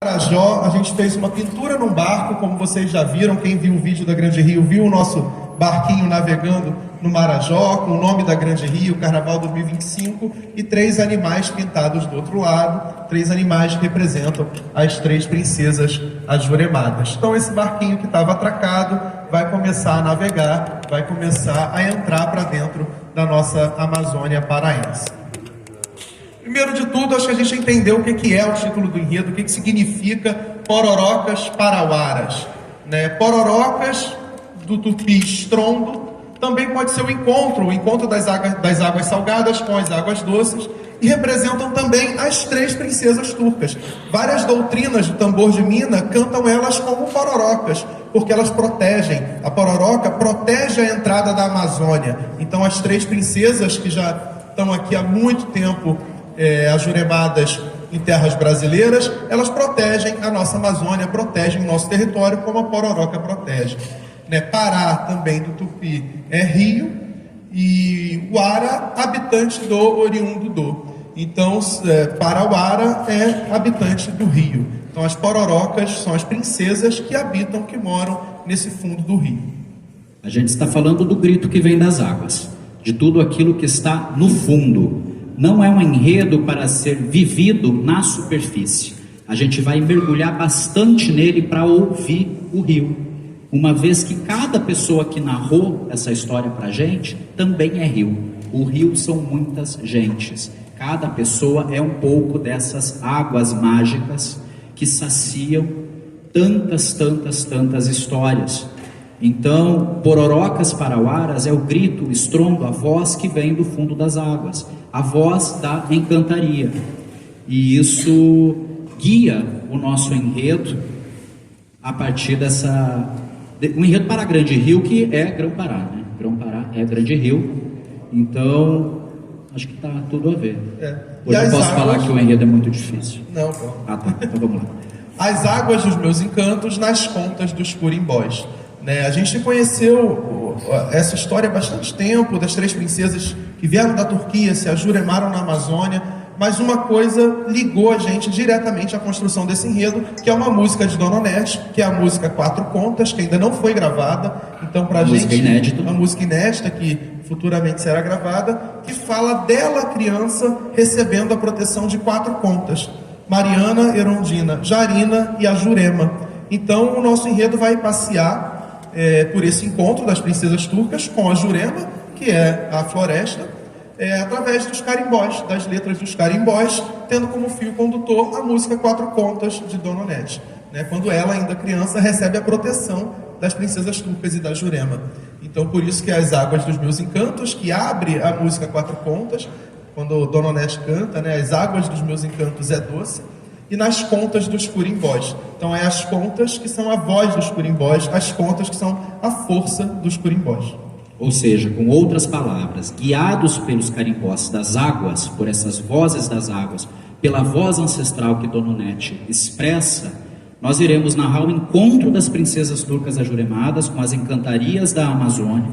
Marajó, a gente fez uma pintura num barco, como vocês já viram, quem viu o vídeo da Grande Rio viu o nosso barquinho navegando no Marajó, com o nome da Grande Rio, Carnaval 2025, e 3 animais pintados do outro lado, 3 animais que representam as 3 princesas ajuremadas. Então esse barquinho que estava atracado vai começar a navegar, vai começar a entrar para dentro da nossa Amazônia paraense. Primeiro de tudo, acho que a gente entendeu o que é o título do enredo, o que significa Pororocas Parauaras. Pororocas, do tupi estrondo, também pode ser o encontro das águas salgadas com as águas doces, e representam também as 3 princesas turcas. Várias doutrinas do tambor de mina cantam elas como pororocas, porque elas protegem. A pororoca protege a entrada da Amazônia. Então as 3 princesas que já estão aqui há muito tempo ajuremadas em terras brasileiras, elas protegem a nossa Amazônia, protegem o nosso território como a pororoca protege. Pará, também do tupi, é rio, e Uara, habitante do, oriundo do. Então, Parauara é habitante do rio. Então, as pororocas são as princesas que habitam, que moram nesse fundo do rio. A gente está falando do grito que vem das águas, de tudo aquilo que está no fundo. Não é um enredo para ser vivido na superfície. A gente vai mergulhar bastante nele para ouvir o rio. Uma vez que cada pessoa que narrou essa história para a gente também é rio. O rio são muitas gentes. Cada pessoa é um pouco dessas águas mágicas que saciam tantas histórias. Então, Pororocas Parauaras é o grito, o estrondo, a voz que vem do fundo das águas, a voz da encantaria. E isso guia o nosso enredo a partir dessa... Um enredo para Grande Rio, que é Grão-Pará, né? Grão-Pará é Grande Rio, então acho que está tudo a ver. Hoje eu posso falar que o enredo é muito difícil. Não, pô. Ah, tá, então vamos lá. As águas dos meus encantos nas contas dos curimbós. A gente conheceu essa história há bastante tempo, das 3 princesas que vieram da Turquia, se ajuremaram na Amazônia, mas uma coisa ligou a gente diretamente à construção desse enredo, que é uma música de Dona Onete, que é a música 4 Contas, que ainda não foi gravada, então pra gente... Uma música inédita, que futuramente será gravada, que fala dela, criança, recebendo a proteção de 4 contas: Mariana, Erondina, Jarina e a Jurema. Então o nosso enredo vai passear por esse encontro das princesas turcas com a Jurema, que é a floresta, através dos carimbós, das letras dos carimbós, tendo como fio condutor a música 4 Contas de Dona Onete, quando ela, ainda criança, recebe a proteção das princesas turcas e da Jurema. Então, por isso que as águas dos meus encantos, que abre a música 4 Contas, quando Dona Onete canta, as águas dos meus encantos é doce, e nas contas dos curimbós. Então é as contas que são a voz dos curimbós, as contas que são a força dos curimbós. Ou seja, com outras palavras, guiados pelos carimbós das águas, por essas vozes das águas, pela voz ancestral que Dona Onete expressa, nós iremos narrar o encontro das princesas turcas ajuremadas com as encantarias da Amazônia,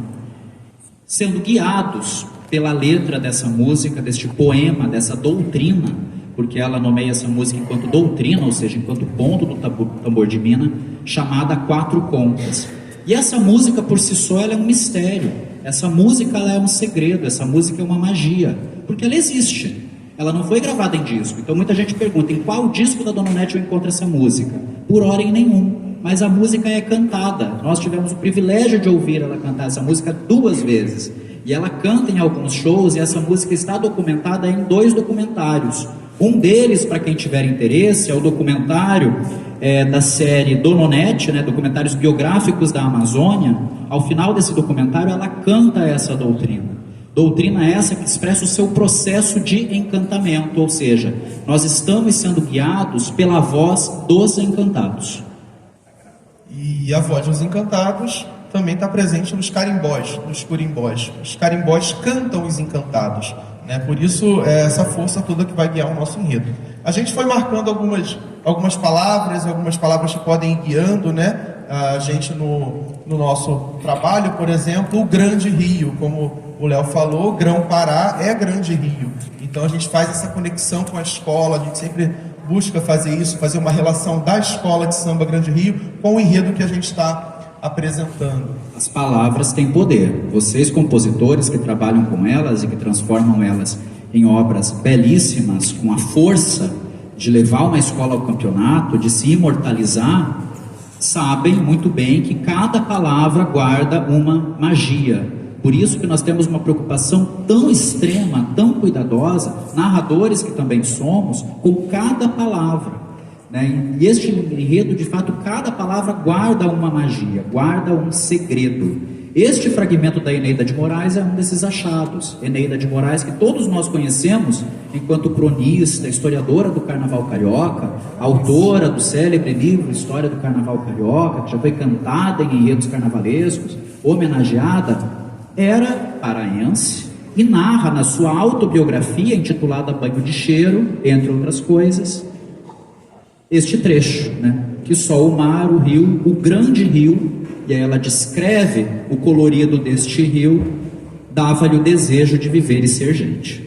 sendo guiados pela letra dessa música, deste poema, dessa doutrina, porque ela nomeia essa música enquanto doutrina, ou seja, enquanto ponto do tambor de mina, chamada 4 Contas. E essa música por si só ela é um mistério, essa música ela é um segredo, essa música é uma magia, porque ela existe, ela não foi gravada em disco. Então muita gente pergunta, em qual disco da Dona Onete eu encontro essa música? Por hora em nenhum, mas a música é cantada. Nós tivemos o privilégio de ouvir ela cantar essa música 2 vezes, e ela canta em alguns shows, e essa música está documentada em 2 documentários. Um deles, para quem tiver interesse, é o documentário da série Dona Onete, documentários biográficos da Amazônia. Ao final desse documentário, ela canta essa doutrina. Doutrina essa que expressa o seu processo de encantamento, ou seja, nós estamos sendo guiados pela voz dos encantados. E a voz dos encantados também está presente nos carimbós, nos curimbós. Os carimbós cantam os encantados. Por isso, essa força toda que vai guiar o nosso enredo. A gente foi marcando algumas palavras que podem ir guiando, a gente no nosso trabalho. Por exemplo, o Grande Rio, como o Léo falou, Grão-Pará é Grande Rio. Então a gente faz essa conexão com a escola, a gente sempre busca fazer isso, fazer uma relação da escola de samba Grande Rio com o enredo que a gente está apresentando. As palavras têm poder. Vocês, compositores que trabalham com elas e que transformam elas em obras belíssimas, com a força de levar uma escola ao campeonato, de se imortalizar, sabem muito bem que cada palavra guarda uma magia. Por isso que nós temos uma preocupação tão extrema, tão cuidadosa, narradores que também somos, com cada palavra, né? E este enredo, de fato, cada palavra guarda uma magia, guarda um segredo. Este fragmento da Eneida de Moraes é um desses achados. Eneida de Moraes, que todos nós conhecemos enquanto cronista, historiadora do Carnaval Carioca, autora do célebre livro História do Carnaval Carioca, que já foi cantada em enredos carnavalescos, homenageada, era paraense e narra na sua autobiografia, intitulada Banho de Cheiro, entre outras coisas, este trecho, né? Que só o mar, o rio, o grande rio, e aí ela descreve o colorido deste rio, dava-lhe o desejo de viver e ser gente.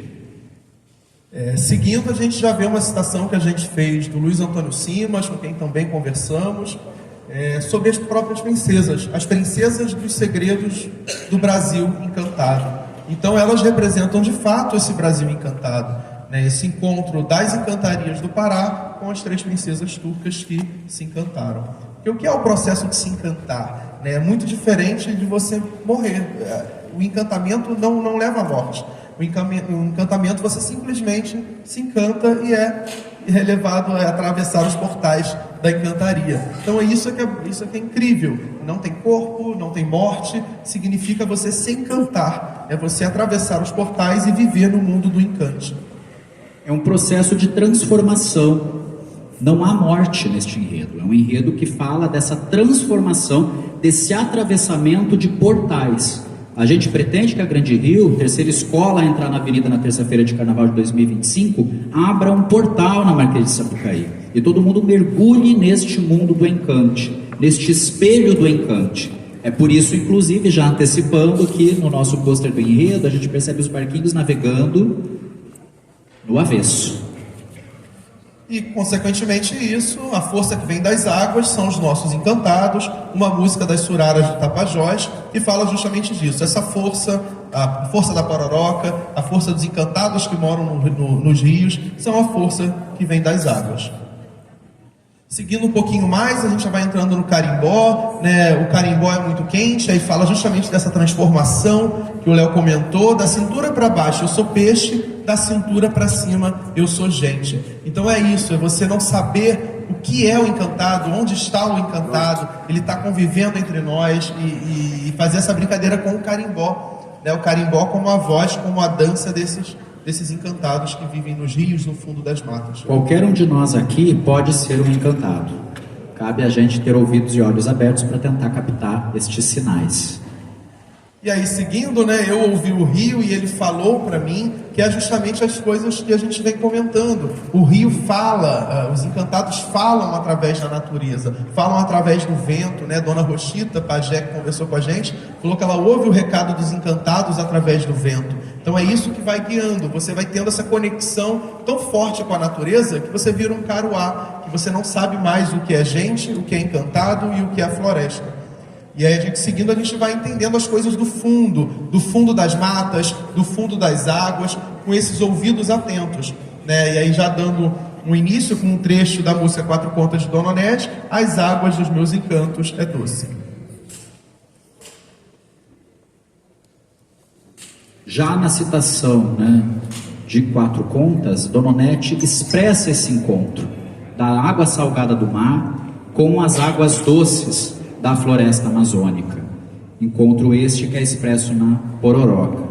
Seguindo, a gente já vê uma citação que a gente fez do Luiz Antônio Simas, com quem também conversamos, sobre as próprias princesas, as princesas dos segredos do Brasil encantado. Então elas representam de fato esse Brasil encantado, né? Esse encontro das encantarias do Pará com as 3 princesas turcas que se encantaram. Porque o que é o processo de se encantar? Né? É muito diferente de você morrer. O encantamento não leva à morte. O encantamento, você simplesmente se encanta e é levado a atravessar os portais da encantaria. Então isso que é incrível. Não tem corpo, não tem morte, significa você se encantar. É você atravessar os portais e viver no mundo do encante. É um processo de transformação. Não há morte neste enredo. É um enredo que fala dessa transformação, desse atravessamento de portais. A gente pretende que a Grande Rio, terceira escola a entrar na avenida na terça-feira de Carnaval de 2025, abra um portal na Marquês de Sapucaí. E todo mundo mergulhe neste mundo do encante, neste espelho do encante. É por isso, inclusive, já antecipando que no nosso pôster do enredo, a gente percebe os barquinhos navegando no avesso. E, consequentemente isso, a força que vem das águas são os nossos encantados, uma música das Suraras de Tapajós, que fala justamente disso. Essa força, a força da Pororoca, a força dos encantados que moram nos rios, são a força que vem das águas. Seguindo um pouquinho mais, a gente já vai entrando no carimbó, né? O carimbó é muito quente, aí fala justamente dessa transformação que o Léo comentou, da cintura para baixo eu sou peixe, da cintura para cima eu sou gente. Então é isso, é você não saber o que é o encantado, onde está o encantado, ele está convivendo entre nós e fazer essa brincadeira com o carimbó, né? O carimbó como a voz, como a dança desses encantados que vivem nos rios, no fundo das matas. Qualquer um de nós aqui pode ser um encantado. Cabe a gente ter ouvidos e olhos abertos para tentar captar estes sinais. E aí, seguindo, né, eu ouvi o rio e ele falou para mim que é justamente as coisas que a gente vem comentando. O rio fala, os encantados falam através da natureza, falam através do vento, né? Dona Rochita, pajé, que conversou com a gente, falou que ela ouve o recado dos encantados através do vento. Então é isso que vai guiando, você vai tendo essa conexão tão forte com a natureza que você vira um caruá, que você não sabe mais o que é gente, o que é encantado e o que é a floresta. E aí a gente seguindo, a gente vai entendendo as coisas do fundo das matas, do fundo das águas, com esses ouvidos atentos, né? E aí já dando um início com um trecho da música Quatro Contas de Dona Onete, as águas dos meus encantos é doce. Já na citação, né, de Quatro Contas, Dona Onete expressa esse encontro da água salgada do mar com as águas doces da floresta amazônica. Encontro este que é expresso na Pororoca.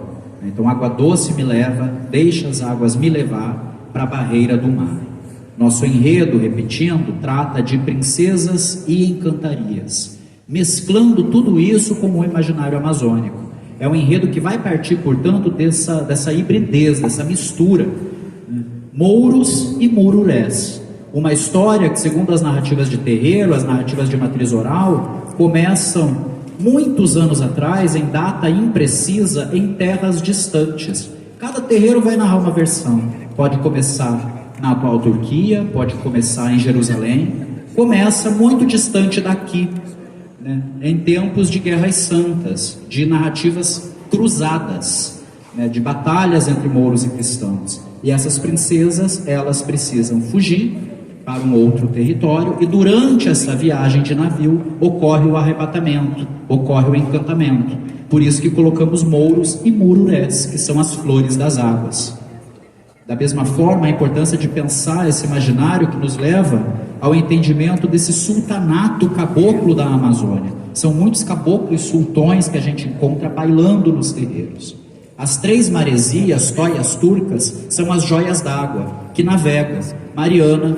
Então, água doce me leva, deixa as águas me levar para a barreira do mar. Nosso enredo, repetindo, trata de princesas e encantarias, mesclando tudo isso com o imaginário amazônico. É um enredo que vai partir, portanto, dessa hibridez, dessa mistura, né? Mouros e mururés. Uma história que, segundo as narrativas de terreiro, as narrativas de matriz oral, começam muitos anos atrás, em data imprecisa, em terras distantes. Cada terreiro vai narrar uma versão. Pode começar na atual Turquia, pode começar em Jerusalém, começa muito distante daqui, né? Em tempos de guerras santas, de narrativas cruzadas, né? De batalhas entre mouros e cristãos. E essas princesas, elas precisam fugir para um outro território, e durante essa viagem de navio ocorre o arrebatamento, ocorre o encantamento. Por isso que colocamos mouros e mururés, que são as flores das águas. Da mesma forma, a importância de pensar esse imaginário que nos leva ao entendimento desse sultanato caboclo da Amazônia. São muitos caboclos sultões que a gente encontra bailando nos terreiros. As 3 maresias, toias turcas, são as joias d'água que navegam: Mariana,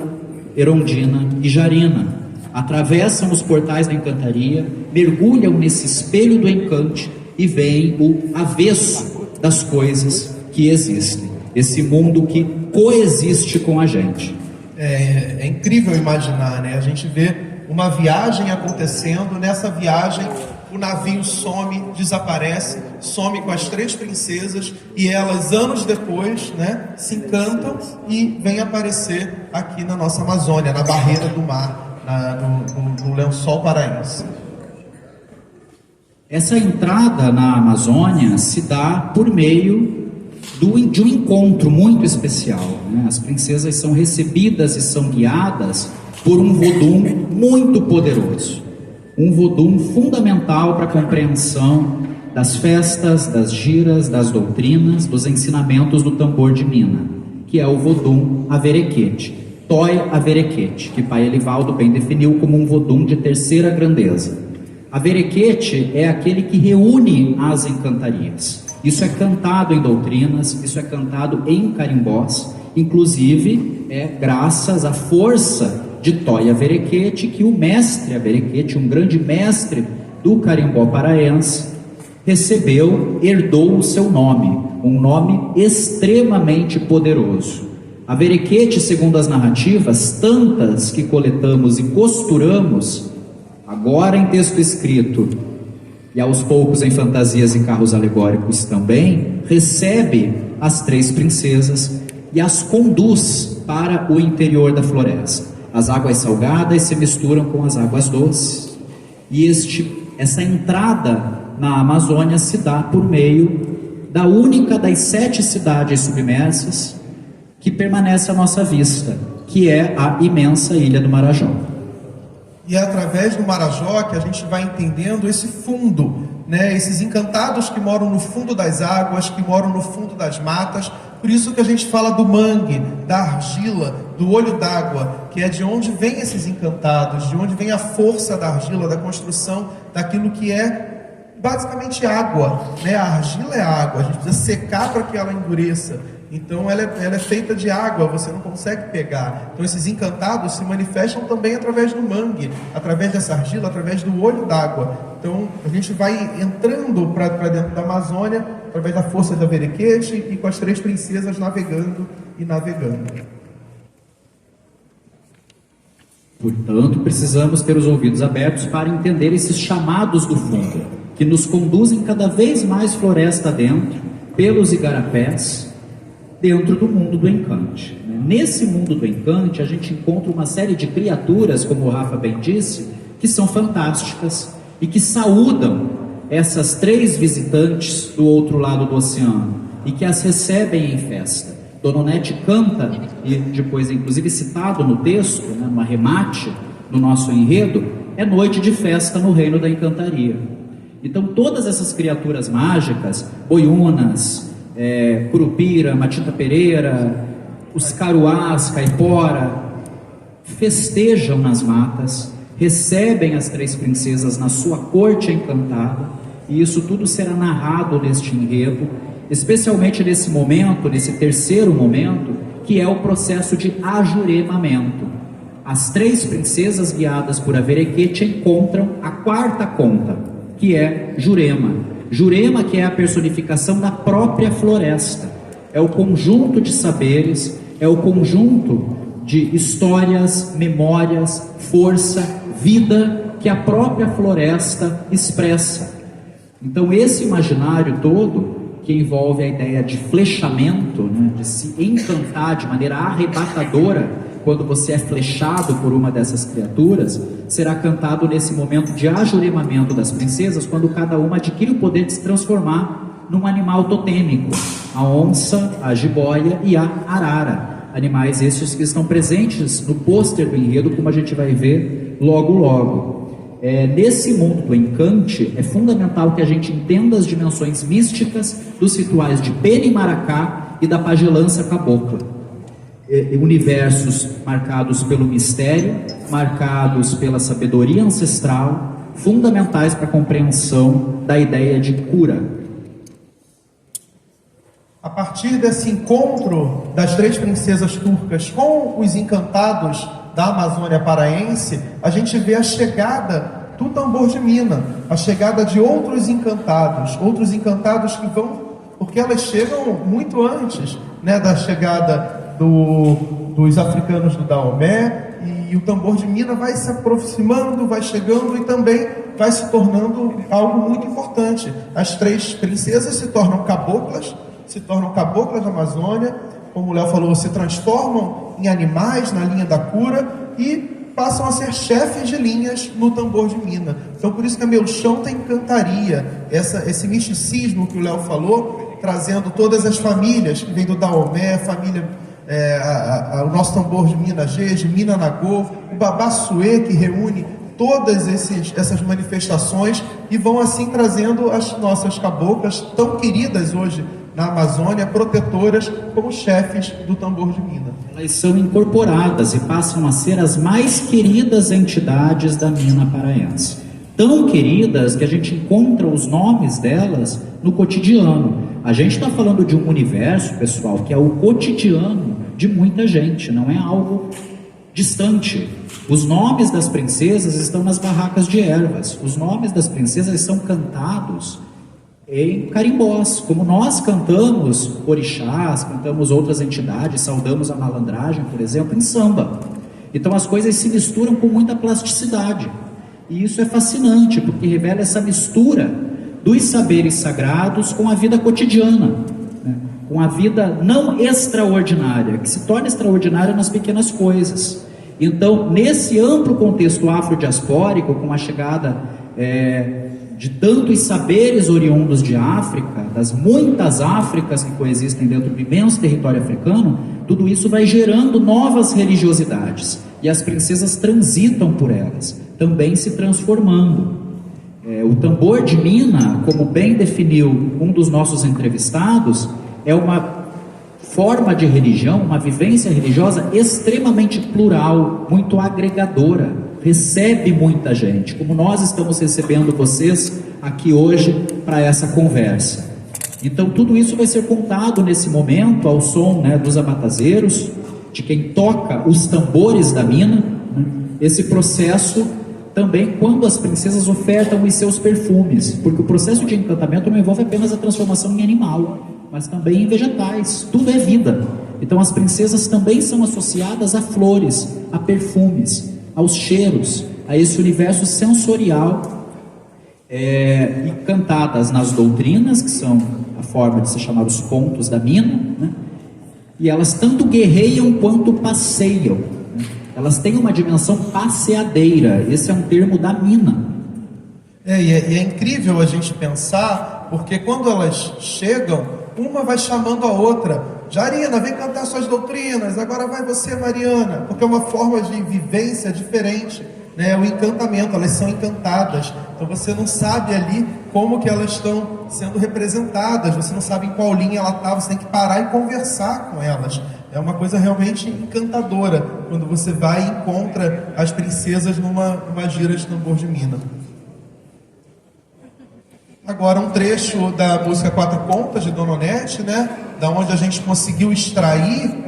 Erondina e Jarina. Atravessam os portais da encantaria, mergulham nesse espelho do encante e veem o avesso das coisas que existem. Esse mundo que coexiste com a gente. É incrível imaginar, né? A gente vê uma viagem acontecendo, nessa viagem o navio some, desaparece, some com as 3 princesas, e elas, anos depois, né, se encantam e vêm aparecer aqui na nossa Amazônia, na barreira do mar, no lençol paraense. Essa entrada na Amazônia se dá por meio de um encontro muito especial, né? As princesas são recebidas e são guiadas por um vodum muito poderoso, um vodum fundamental para a compreensão das festas, das giras, das doutrinas, dos ensinamentos do tambor de Mina, que é o vodum Averequete, Toy Averequete, que Pai Elivaldo bem definiu como um vodum de terceira grandeza. Averequete é aquele que reúne as encantarias. Isso é cantado em doutrinas, isso é cantado em carimbós, inclusive é graças à força de Toy Averequete que o mestre Averequete, um grande mestre do carimbó paraense, recebeu, herdou o seu nome, um nome extremamente poderoso. Averequete, segundo as narrativas, tantas que coletamos e costuramos, agora em texto escrito, e aos poucos em fantasias e carros alegóricos também, recebe as 3 princesas e as conduz para o interior da floresta. As águas salgadas se misturam com as águas doces, e essa entrada na Amazônia se dá por meio da única das 7 cidades submersas que permanece à nossa vista, que é a imensa ilha do Marajó. E é através do Marajó que a gente vai entendendo esse fundo, né? Esses encantados que moram no fundo das águas, que moram no fundo das matas. Por isso que a gente fala do mangue, da argila, do olho d'água, que é de onde vem esses encantados, de onde vem a força da argila, da construção daquilo que é basicamente água, né? A argila é água, a gente precisa secar para que ela endureça. Então ela é feita de água, você não consegue pegar. Então esses encantados se manifestam também através do mangue, através dessa argila, através do olho d'água. Então a gente vai entrando para dentro da Amazônia através da força da Averequete e com as 3 princesas navegando e navegando. Portanto, precisamos ter os ouvidos abertos para entender esses chamados do fundo, que nos conduzem cada vez mais floresta dentro, pelos igarapés, dentro do mundo do encante. Nesse mundo do encante, a gente encontra uma série de criaturas, como o Rafa bem disse, que são fantásticas e que saúdam essas 3 visitantes do outro lado do oceano e que as recebem em festa. Dona Onete canta, e depois inclusive citado no texto, né, no arremate do nosso enredo, é noite de festa no reino da encantaria. Então todas essas criaturas mágicas, boiunas, Curupira, Matita Pereira, os caruás, caipora, festejam nas matas, recebem as 3 princesas na sua corte encantada, e isso tudo será narrado neste enredo, especialmente nesse momento, nesse terceiro momento, que é o processo de ajuremamento. As 3 princesas guiadas por Averequete encontram a 4ª conta, que é Jurema. Jurema, que é a personificação da própria floresta, é o conjunto de saberes, é o conjunto de histórias, memórias, força, vida que a própria floresta expressa. Então esse imaginário todo, porque envolve a ideia de flechamento, né, de se encantar de maneira arrebatadora. Quando você é flechado por uma dessas criaturas, será cantado nesse momento de ajuremamento das princesas, quando cada uma adquire o poder de se transformar num animal totêmico: a onça, a jiboia e a arara. Animais estes que estão presentes no pôster do enredo, como a gente vai ver logo logo. Nesse mundo do encante, é fundamental que a gente entenda as dimensões místicas dos rituais de pena e maracá e da pagelança cabocla. Universos marcados pelo mistério, marcados pela sabedoria ancestral, fundamentais para a compreensão da ideia de cura. A partir desse encontro das 3 princesas turcas com os encantados da Amazônia paraense, a gente vê a chegada do tambor de Mina, a chegada de outros encantados que vão, porque elas chegam muito antes, né, da chegada dos africanos do Daomé, e o tambor de Mina vai se aproximando, vai chegando e também vai se tornando algo muito importante. As 3 princesas se tornam caboclas da Amazônia, como o Léo falou, se transformam em animais na linha da cura e passam a ser chefes de linhas no tambor de Mina. Então por isso que a Meu Chão tem cantaria, esse misticismo que o Léo falou, trazendo todas as famílias que vêm do Daomé, o nosso tambor de Mina G, de Mina Nagô, o Babassuê, que reúne todas essas manifestações e vão assim trazendo as nossas caboclas, tão queridas hoje na Amazônia, protetoras, como chefes do tambor de Mina. Elas são incorporadas e passam a ser as mais queridas entidades da Mina paraense. Tão queridas que a gente encontra os nomes delas no cotidiano. A gente está falando de um universo, pessoal, que é o cotidiano de muita gente, não é algo distante. Os nomes das princesas estão nas barracas de ervas. Os nomes das princesas são cantados em carimbós, como nós cantamos orixás, cantamos outras entidades, saudamos a malandragem, por exemplo, em samba. Então as coisas se misturam com muita plasticidade. E isso é fascinante, porque revela essa mistura dos saberes sagrados com a vida cotidiana, né? Com a vida não extraordinária, que se torna extraordinária nas pequenas coisas. Então, nesse amplo contexto afrodiaspórico, com a chegada de tantos saberes oriundos de África, das muitas Áfricas que coexistem dentro do imenso território africano, tudo isso vai gerando novas religiosidades, e as princesas transitam por elas, também se transformando. O tambor de Mina, como bem definiu um dos nossos entrevistados, é uma forma de religião, uma vivência religiosa extremamente plural, muito agregadora, recebe muita gente, como nós estamos recebendo vocês aqui hoje para essa conversa. Então tudo isso vai ser contado nesse momento ao som, né, dos abatazeiros, de quem toca os tambores da Mina, né? Esse processo também quando as princesas ofertam os seus perfumes, porque o processo de encantamento não envolve apenas a transformação em animal, mas também em vegetais, tudo é vida. Então as princesas também são associadas a flores, a perfumes, aos cheiros, a esse universo sensorial, e cantadas nas doutrinas, que são a forma de se chamar os pontos da Mina, né? E elas tanto guerreiam quanto passeiam, né? Elas têm uma dimensão passeadeira, esse é um termo da Mina. E é incrível a gente pensar, porque quando elas chegam, uma vai chamando a outra: Jarina, vem cantar suas doutrinas, agora vai você, Mariana, porque é uma forma de vivência diferente, né? O encantamento, elas são encantadas, então você não sabe ali como que elas estão sendo representadas, você não sabe em qual linha ela está, você tem que parar e conversar com elas. É uma coisa realmente encantadora quando você vai e encontra as princesas numa gira de tambor de Mina. Agora um trecho da música Quatro Contas de Dona Onete, né? Da onde a gente conseguiu extrair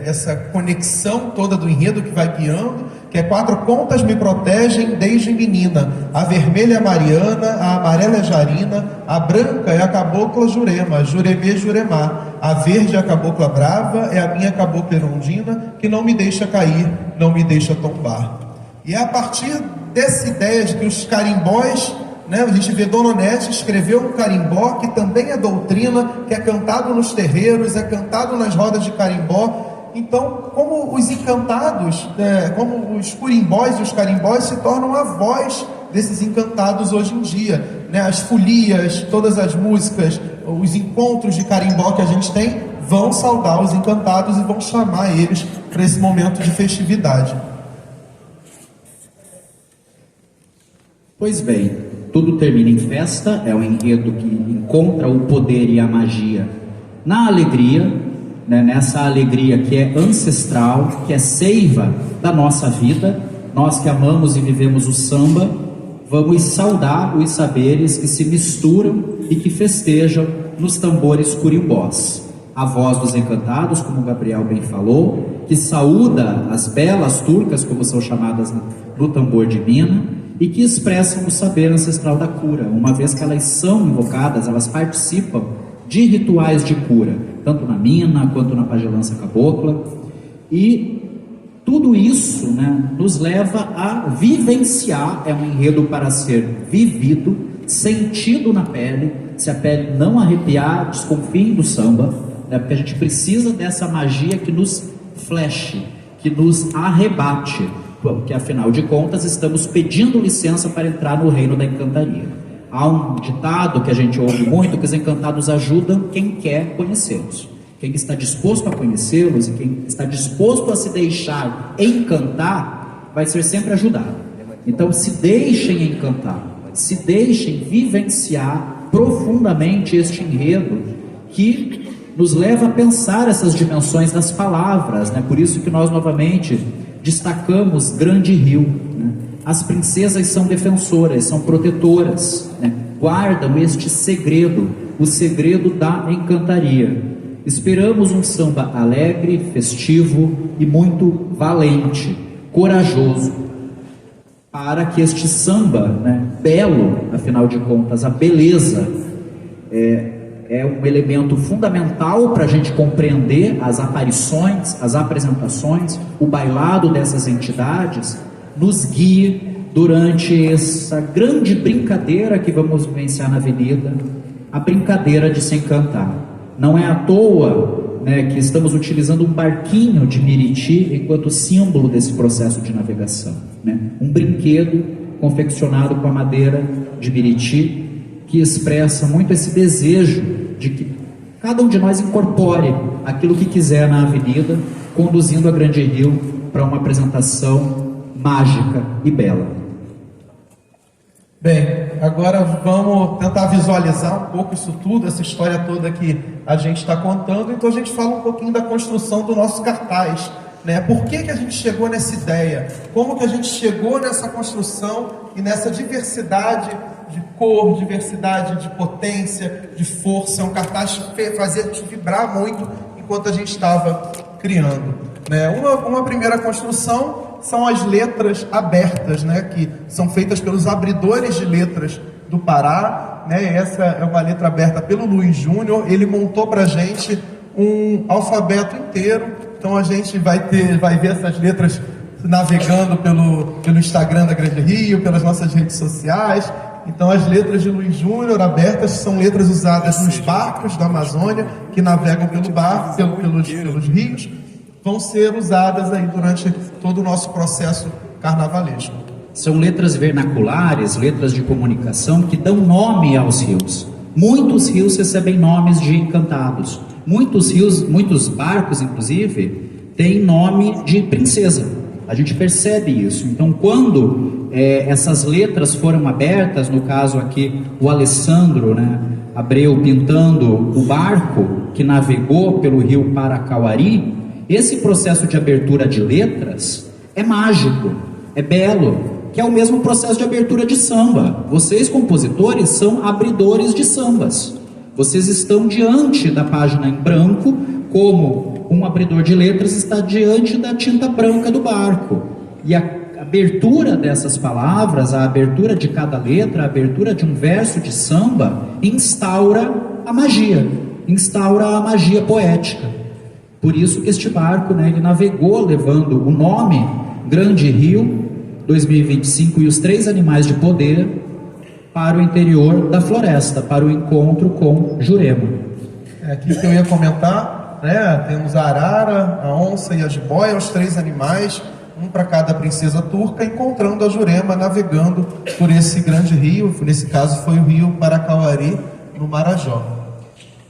essa conexão toda do enredo que vai guiando, que é: quatro contas me protegem desde menina, a vermelha é Mariana, a amarela é Jarina, a branca é a cabocla Jurema, Juremê Juremá, a verde é a cabocla brava, é a minha cabocla Erundina, que não me deixa cair, não me deixa tombar. E é a partir dessa ideia de que os carimbós, né? A gente vê Dona Onete escreveu um carimbó que também é doutrina, que é cantado nos terreiros, é cantado nas rodas de carimbó. Então, como os encantados, como os curimbós e os carimbós se tornam a voz desses encantados hoje em dia, né? As folias, todas as músicas, os encontros de carimbó que a gente tem vão saudar os encantados e vão chamar eles para esse momento de festividade. Pois bem, tudo termina em festa, é um enredo que encontra o poder e a magia na alegria, né, nessa alegria que é ancestral, que é seiva da nossa vida. Nós que amamos e vivemos o samba, vamos saudar os saberes que se misturam e que festejam nos tambores curimbós. A voz dos encantados, como o Gabriel bem falou, que saúda as belas turcas, como são chamadas no tambor de mina, e que expressam o saber ancestral da cura, uma vez que elas são invocadas, elas participam de rituais de cura, tanto na mina quanto na pagelança cabocla, e tudo isso, né, nos leva a vivenciar, é um enredo para ser vivido, sentido na pele. Se a pele não arrepiar, desconfiem do samba, né, porque a gente precisa dessa magia que nos fleche, que nos arrebate, porque afinal de contas estamos pedindo licença para entrar no reino da encantaria. Há um ditado que a gente ouve muito, que os encantados ajudam quem quer conhecê-los. Quem está disposto a conhecê-los e quem está disposto a se deixar encantar, vai ser sempre ajudado. Então se deixem encantar, se deixem vivenciar profundamente este enredo que nos leva a pensar essas dimensões das palavras, né? Por isso que nós novamente destacamos Grande Rio, né? As princesas são defensoras, são protetoras, né? Guardam este segredo, o segredo da encantaria. Esperamos um samba alegre, festivo e muito valente, corajoso, para que este samba, né, belo, afinal de contas, a beleza é um elemento fundamental para a gente compreender as aparições, as apresentações, o bailado dessas entidades, nos guie durante essa grande brincadeira que vamos vivenciar na avenida, a brincadeira de se encantar. Não é à toa, né, que estamos utilizando um barquinho de Miriti enquanto símbolo desse processo de navegação, né? Um brinquedo confeccionado com a madeira de Miriti, que expressa muito esse desejo de que cada um de nós incorpore aquilo que quiser na avenida, conduzindo a Grande Rio para uma apresentação mágica e bela. Bem, agora vamos tentar visualizar um pouco isso tudo, essa história toda que a gente está contando. Então a gente fala um pouquinho da construção do nosso cartaz, né? Por que a gente chegou nessa ideia? Como que a gente chegou nessa construção e nessa diversidade de cor, diversidade de potência, de força? É um cartaz que fazia a gente vibrar muito enquanto a gente estava criando, né? Uma primeira construção são as letras abertas, né, que são feitas pelos abridores de letras do Pará, né? Essa é uma letra aberta pelo Luiz Júnior. Ele montou para a gente um alfabeto inteiro. Então a gente vai ver essas letras navegando pelo Instagram da Grande Rio, pelas nossas redes sociais. Então as letras de Luiz Júnior abertas são letras usadas nos barcos da Amazônia que navegam pelos rios, vão ser usadas aí durante todo o nosso processo carnavalesco. São letras vernaculares, letras de comunicação que dão nome aos rios. Muitos rios recebem nomes de encantados. Muitos rios, muitos barcos, inclusive, têm nome de princesa. A gente percebe isso. Então, quando essas letras foram abertas, no caso aqui, o Alessandro, né, Abreu pintando o barco que navegou pelo rio Paracauari, esse processo de abertura de letras é mágico, é belo, que é o mesmo processo de abertura de samba. Vocês, compositores, são abridores de sambas. Vocês estão diante da página em branco, como um abridor de letras está diante da tinta branca do barco. E a abertura dessas palavras, a abertura de cada letra, a abertura de um verso de samba, instaura a magia poética. Por isso que este barco, né, ele navegou levando o nome Grande Rio 2025 e os 3 animais de poder, para o interior da floresta, para o encontro com Jurema. É aqui que eu ia comentar, né? Temos a arara, a onça e a jiboia, os 3 animais, um para cada princesa turca, encontrando a Jurema navegando por esse grande rio, nesse caso foi o rio Paracauari, no Marajó.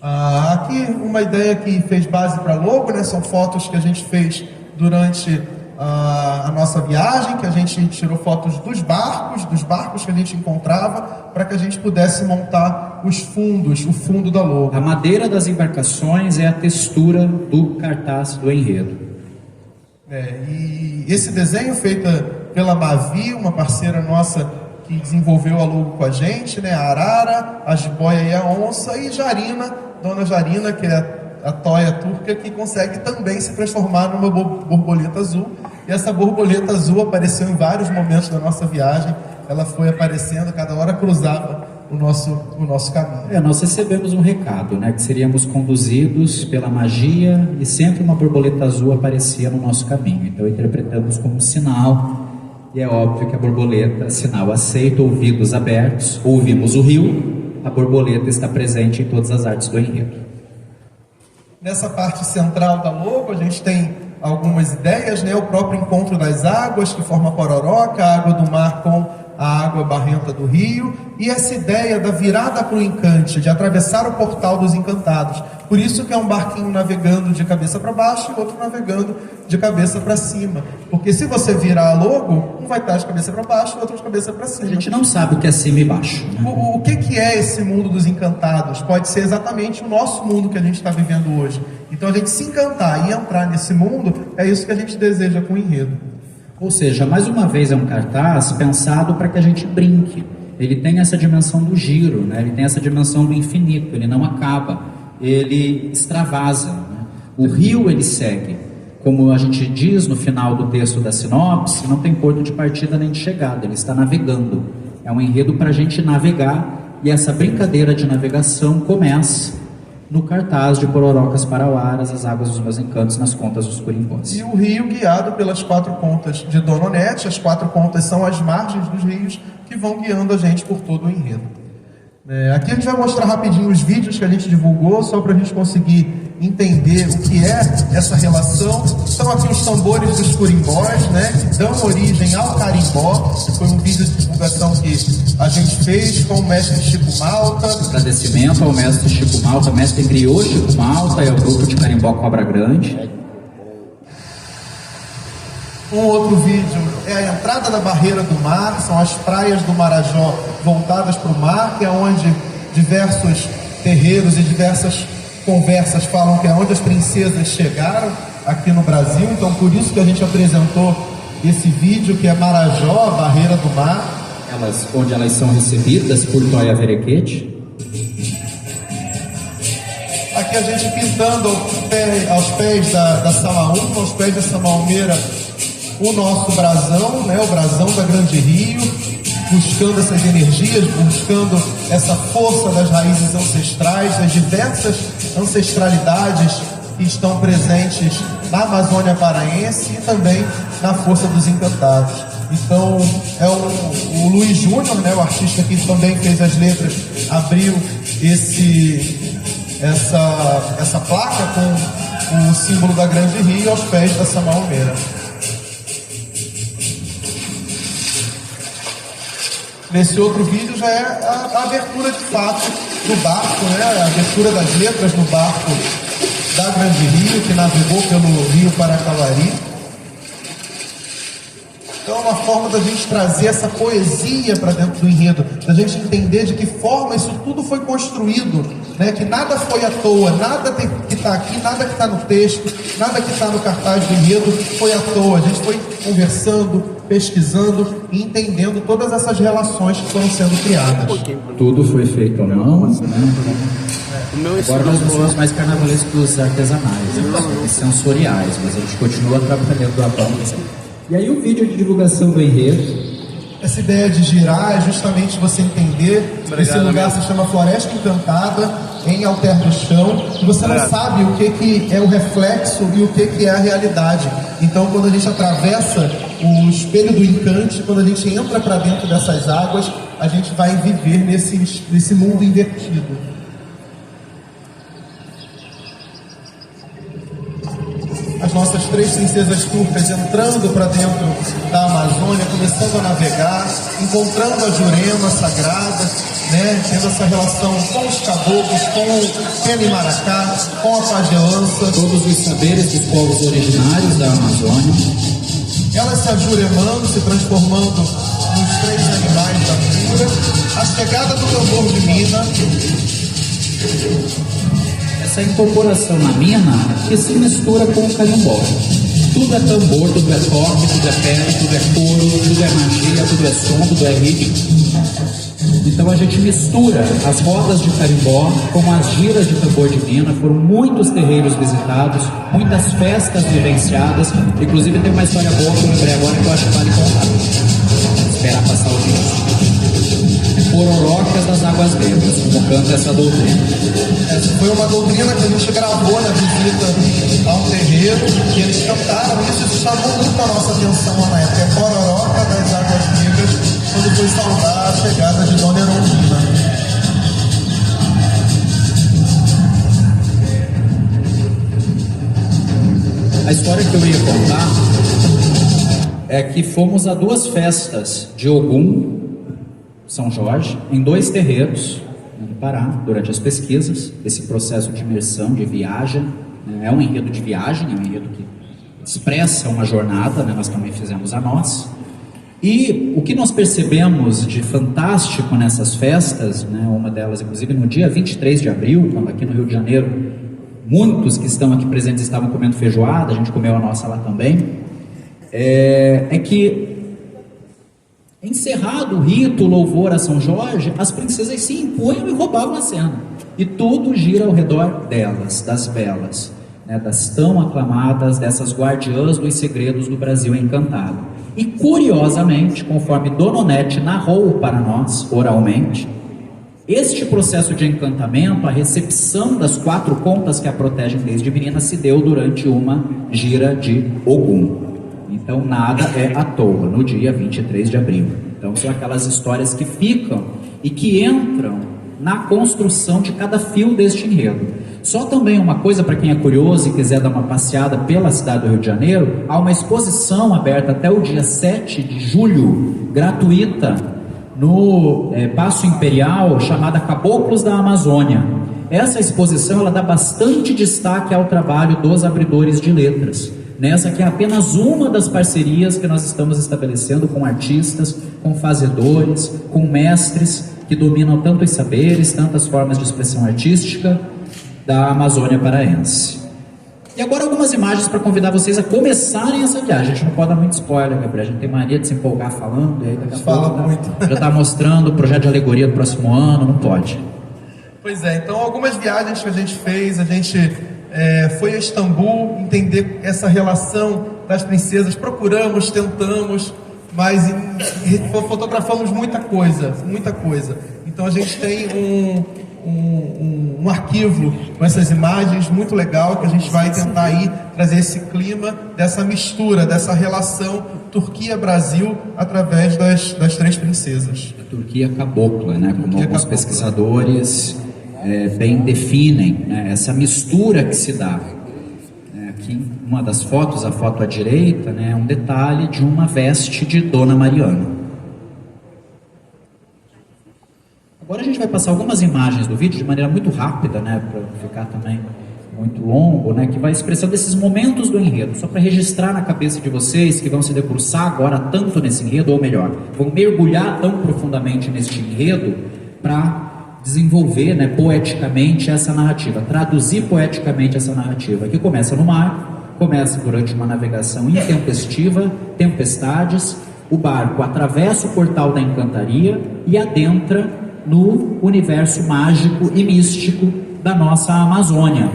Aqui uma ideia que fez base para logo, né? São fotos que a gente fez durante a nossa viagem, que a gente tirou fotos dos barcos que a gente encontrava, para que a gente pudesse montar os fundos, o fundo da logo. A madeira das embarcações é a textura do cartaz do enredo. E esse desenho feito pela Mavi, uma parceira nossa que desenvolveu a logo com a gente, né? A arara, a jiboia e a onça, e Jarina, dona Jarina, que é a toia turca, que consegue também se transformar numa borboleta azul. E essa borboleta azul apareceu em vários momentos da nossa viagem. Ela foi aparecendo, cada hora cruzava o nosso caminho. Nós recebemos um recado, né, que seríamos conduzidos pela magia e sempre uma borboleta azul aparecia no nosso caminho. Então interpretamos como sinal, e é óbvio que a borboleta, sinal aceito, ouvidos abertos, ouvimos o rio, a borboleta está presente em todas as artes do enredo. Nessa parte central da logo, a gente tem algumas ideias, né? O próprio encontro das águas, que forma a pororoca, a água do mar com a água barrenta do rio, e essa ideia da virada para o encante, de atravessar o portal dos encantados. Por isso que é um barquinho navegando de cabeça para baixo e outro navegando de cabeça para cima. Porque se você virar a logo, um vai estar de cabeça para baixo e outro de cabeça para cima. A gente não sabe o que é cima e baixo, né? O que é esse mundo dos encantados? Pode ser exatamente o nosso mundo que a gente está vivendo hoje. Então a gente se encantar e entrar nesse mundo, é isso que a gente deseja com o enredo. Ou seja, mais uma vez é um cartaz pensado para que a gente brinque. Ele tem essa dimensão do giro, né? Ele tem essa dimensão do infinito, ele não acaba, ele extravasa, né? O rio ele segue, como a gente diz no final do texto da sinopse, não tem porto de partida nem de chegada, ele está navegando. É um enredo para a gente navegar, e essa brincadeira de navegação começa no cartaz de Pororocas Parauaras, as águas dos meus encantos nas contas dos curimbós. E o rio guiado pelas 4 contas de Dona Onete. As 4 contas são as margens dos rios que vão guiando a gente por todo o enredo. Aqui a gente vai mostrar rapidinho os vídeos que a gente divulgou, só para a gente conseguir entender o que é essa relação. São aqui os tambores dos curimbós, né, que dão origem ao carimbó. Foi um vídeo de divulgação que a gente fez com o mestre Chico Malta. Agradecimento ao mestre Chico Malta, mestre griot Chico Malta e ao grupo de carimbó Cobra Grande. Um outro vídeo é a entrada da barreira do mar, são as praias do Marajó voltadas para o mar, que é onde diversos terreiros e diversas conversas falam que é onde as princesas chegaram aqui no Brasil. Então por isso que a gente apresentou esse vídeo, que é Marajó, a barreira do mar. Onde elas são recebidas por Toia Verequete. Aqui a gente pintando aos pés da Samaúma, aos pés da Samaumeira, o nosso brasão, né, o brasão da Grande Rio, buscando essas energias, buscando essa força das raízes ancestrais, das diversas ancestralidades que estão presentes na Amazônia paraense e também na força dos encantados. Então, o Luiz Júnior, né, o artista que também fez as letras, abriu essa placa com o símbolo da Grande Rio aos pés da Samaumeira. Nesse outro vídeo já é a abertura de fato do barco, né? A abertura das letras do barco da Grande Rio, que navegou pelo rio Paracauari. Então é uma forma da gente trazer essa poesia para dentro do enredo, da gente entender de que forma isso tudo foi construído, né? Que nada foi à toa, nada que está aqui, nada que está no texto, nada que está no cartaz do enredo foi à toa. A gente foi conversando, pesquisando e entendendo todas essas relações que foram sendo criadas. Tudo foi feito à mão, né? Agora nós não somos mais carnavalescos artesanais, né? Sensoriais, mas a gente continua trabalhando a mão. E aí o vídeo de divulgação do enredo. Essa ideia de girar é justamente você entender que esse lugar se chama Floresta Encantada, em Alter do Chão, e você não sabe o que é o reflexo e o que é a realidade. Então, quando a gente atravessa o espelho do encante. Quando a gente entra para dentro dessas águas, a gente vai viver nesse mundo invertido. As nossas 3 princesas turcas entrando para dentro da Amazônia, começando a navegar, encontrando a Jurema sagrada, né, tendo essa relação com os caboclos, com o Pena e Maracá, com a pagelança. Todos os saberes dos povos originários da Amazônia. Elas se ajuremando, se transformando nos 3 animais da cura. A chegada do tambor de mina. Essa incorporação na mina que se mistura com o carimbó. Tudo é tambor, tudo é toque, tudo é pele, tudo é couro, tudo é magia, tudo é som, tudo é ritmo. Então a gente mistura as rodas de carimbó com as giras de tambor de mina. Foram muitos terreiros visitados, muitas festas vivenciadas. Inclusive tem uma história boa que eu lembrei agora que eu acho que vale contar. Esperar passar o dia. Pororocas das Águas Negras, como canta essa doutrina. Essa foi uma doutrina que a gente gravou na visita ao terreiro, e eles cantaram isso chamou muito a nossa atenção lá na época. É Pororoca das Águas Negras, quando foi saudar a chegada de Dona Erundina. A história que eu ia contar é que fomos a 2 festas de Ogum, São Jorge, em 2 terreiros no Pará, durante as pesquisas. Esse processo de imersão, de viagem, é um enredo de viagem, é um enredo que expressa uma jornada, né? Nós também fizemos a nossa. E o que nós percebemos de fantástico nessas festas, né? Uma delas, inclusive, no dia 23 de abril, quando aqui no Rio de Janeiro, muitos que estão aqui presentes estavam comendo feijoada, a gente comeu a nossa lá também, é que encerrado o rito, o louvor a São Jorge, as princesas se impunham e roubavam a cena. E tudo gira ao redor delas, das belas, né, das tão aclamadas, dessas guardiãs dos segredos do Brasil encantado. E curiosamente, conforme Dona Onete narrou para nós, oralmente, este processo de encantamento, a recepção das 4 contas que a protegem desde menina, se deu durante uma gira de Ogum. Então nada é à toa, no dia 23 de abril. Então são aquelas histórias que ficam e que entram na construção de cada fio deste enredo. Só também uma coisa para quem é curioso e quiser dar uma passeada pela cidade do Rio de Janeiro, há uma exposição aberta até o dia 7 de julho, gratuita, no Paço Imperial, chamada Caboclos da Amazônia. Essa exposição ela dá bastante destaque ao trabalho dos abridores de letras. Nessa que é apenas uma das parcerias que nós estamos estabelecendo com artistas, com fazedores, com mestres que dominam tantos saberes, tantas formas de expressão artística da Amazônia paraense. E agora algumas imagens para convidar vocês a começarem essa viagem. A gente não pode dar muito spoiler, Gabriel, a gente tem mania de se empolgar falando, e aí daqui a pouco já está mostrando o projeto de alegoria do próximo ano, não pode. Pois é, então algumas viagens que a gente fez, a gente foi a Istambul entender essa relação das princesas, procuramos, tentamos, mas fotografamos muita coisa. Então a gente tem um arquivo com essas imagens muito legal, que a gente vai tentar aí trazer esse clima dessa mistura, dessa relação Turquia-Brasil através das 3 princesas. A Turquia cabocla, né? Como alguns pesquisadores bem definem, né? Essa mistura que se dá. Aqui uma das fotos, a foto à direita, né, é um detalhe de uma veste de Dona Mariana. Agora a gente vai passar algumas imagens do vídeo de maneira muito rápida, né, para ficar também muito longo, né, que vai expressando esses momentos do enredo, só para registrar na cabeça de vocês que vão se debruçar agora tanto nesse enredo, ou melhor, vão mergulhar tão profundamente neste enredo para desenvolver, né, poeticamente essa narrativa, traduzir poeticamente essa narrativa, que começa no mar, começa durante uma navegação intempestiva, tempestades, o barco atravessa o portal da encantaria e adentra no universo mágico e místico da nossa Amazônia,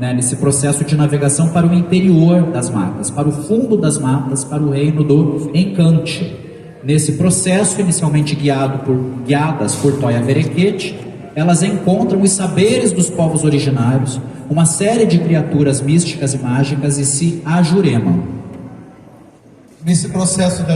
né, nesse processo de navegação para o interior das matas, para o fundo das matas, para o reino do encante. Nesse processo, inicialmente guiadas por Toia Verequete, elas encontram os saberes dos povos originários, uma série de criaturas místicas e mágicas, e se ajuremam. Nesse processo de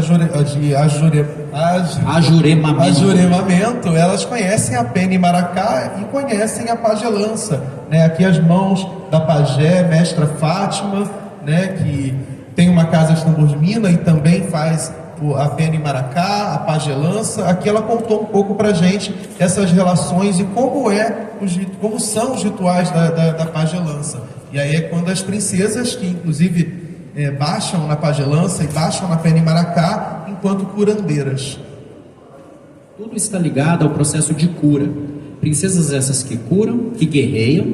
Ajuremamento. ajuremamento, elas conhecem a pena e maracá e conhecem a pagelança, né? Aqui as mãos da pajé, mestra Fátima, né? Que tem uma casa de tambor de mina e também faz a pena e maracá, a pagelança. Aqui ela contou um pouco pra gente essas relações e como são os rituais da pagelança. E aí é quando as princesas, que inclusive baixam na pagelança e baixam na pena e maracá enquanto curandeiras. Tudo está ligado ao processo de cura. Princesas essas que curam, que guerreiam,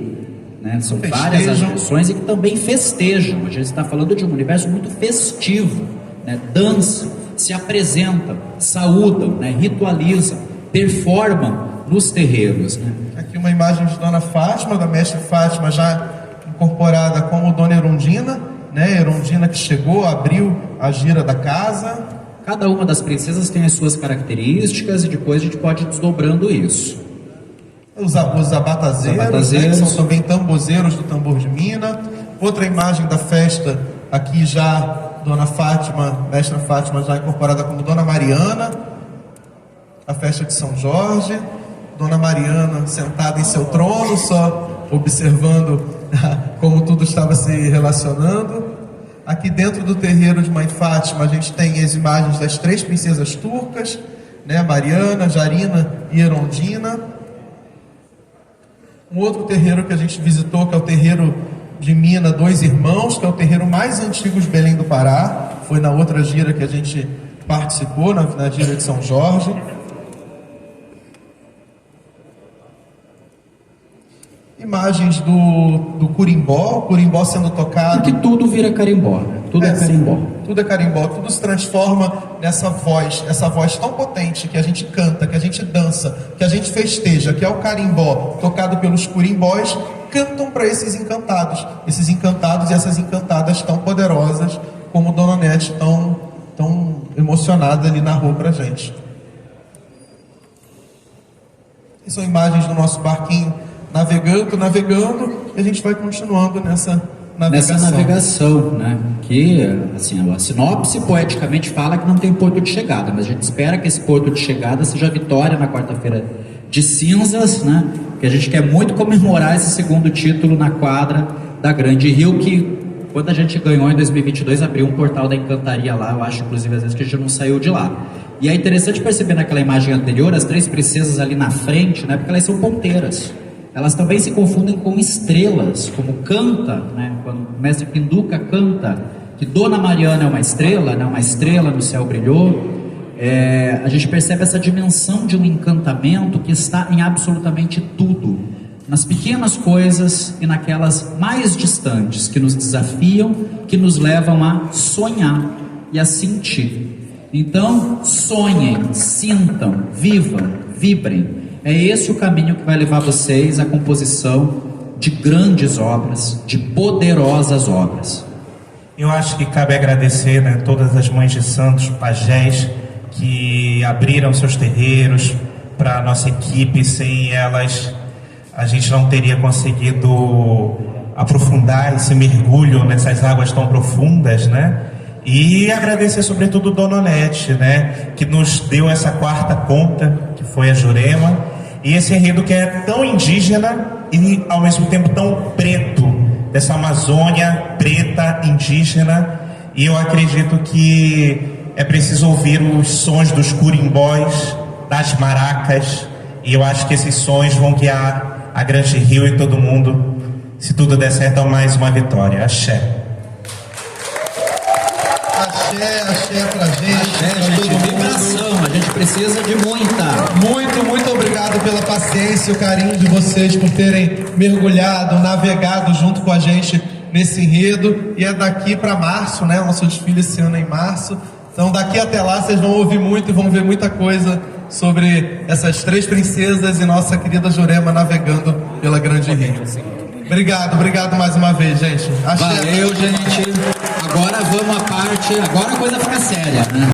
né? São várias as ações e que também festejam. A gente está falando de um universo muito festivo, né? Dançam, se apresentam, saúdam, né? Ritualizam, performam nos terreiros, né? Aqui uma imagem de Dona Fátima, da mestra Fátima, já incorporada como Dona Erundina, né? Erundina que chegou, abriu a gira da casa. Cada uma das princesas tem as suas características e depois a gente pode ir desdobrando isso. Os abatazeiros, né? Que são também tambozeiros do tambor de mina. Outra imagem da festa, aqui já Dona Fátima, mestra Fátima já incorporada como Dona Mariana. A festa de São Jorge. Dona Mariana sentada em seu trono, só observando como tudo estava se relacionando. Aqui dentro do terreiro de Mãe Fátima a gente tem as imagens das 3 princesas turcas, né? Mariana, Jarina e Erundina. Um outro terreiro que a gente visitou, que é o terreiro de Mina Dois Irmãos, que é o terreiro mais antigo de Belém do Pará. Foi na outra gira que a gente participou, na gira de São Jorge. Imagens do curimbó, o curimbó sendo tocado. Porque tudo vira carimbó, né? Tudo é carimbó. Tudo é carimbó, tudo se transforma nessa voz, essa voz tão potente que a gente canta, que a gente dança, que a gente festeja, que é o carimbó, tocado pelos curimbós, cantam para esses encantados e essas encantadas tão poderosas, como Dona Nete tão emocionada ali narrou pra gente. E são imagens do nosso barquinho navegando, e a gente vai continuando nessa navegação, né? Que, assim, a sinopse poeticamente fala que não tem porto de chegada, mas a gente espera que esse porto de chegada seja a vitória na quarta-feira de cinzas, né? Que a gente quer muito comemorar esse segundo título na quadra da Grande Rio, que quando a gente ganhou em 2022 abriu um portal da encantaria lá, eu acho inclusive às vezes que a gente não saiu de lá. E é interessante perceber naquela imagem anterior as 3 princesas ali na frente, né? Porque elas são ponteiras. Elas também se confundem com estrelas, como canta, né? Quando o mestre Pinduca canta que Dona Mariana é uma estrela, né? Uma estrela no céu brilhou. A gente percebe essa dimensão de um encantamento que está em absolutamente tudo, nas pequenas coisas e naquelas mais distantes, que nos desafiam, que nos levam a sonhar e a sentir. Então, sonhem, sintam, vivam, vibrem. É esse o caminho que vai levar vocês à composição de grandes obras, de poderosas obras. Eu acho que cabe agradecer, né, todas as mães de santos, pajés, que abriram seus terreiros para a nossa equipe. Sem elas, a gente não teria conseguido aprofundar esse mergulho nessas águas tão profundas, né? E agradecer sobretudo Dona Nete, né, que nos deu essa quarta ponta, que foi a Jurema, e esse enredo que é tão indígena e ao mesmo tempo tão preto, dessa Amazônia preta, indígena. E eu acredito que é preciso ouvir os sons dos curimbós, das maracas, e eu acho que esses sons vão guiar a Grande Rio e todo mundo, se tudo der certo, a mais uma vitória. Axé. Axé pra gente, Vibração, a gente precisa de muita. Muito obrigado pela paciência e o carinho de vocês por terem mergulhado, navegado junto com a gente nesse enredo. E é daqui para março, né? O nosso desfile esse ano é em março. Então daqui até lá vocês vão ouvir muito e vão ver muita coisa sobre essas 3 princesas e nossa querida Jurema navegando pela Grande Rio. Obrigado mais uma vez, gente. Valeu, gente. Agora vamos à parte, agora a coisa fica séria, né?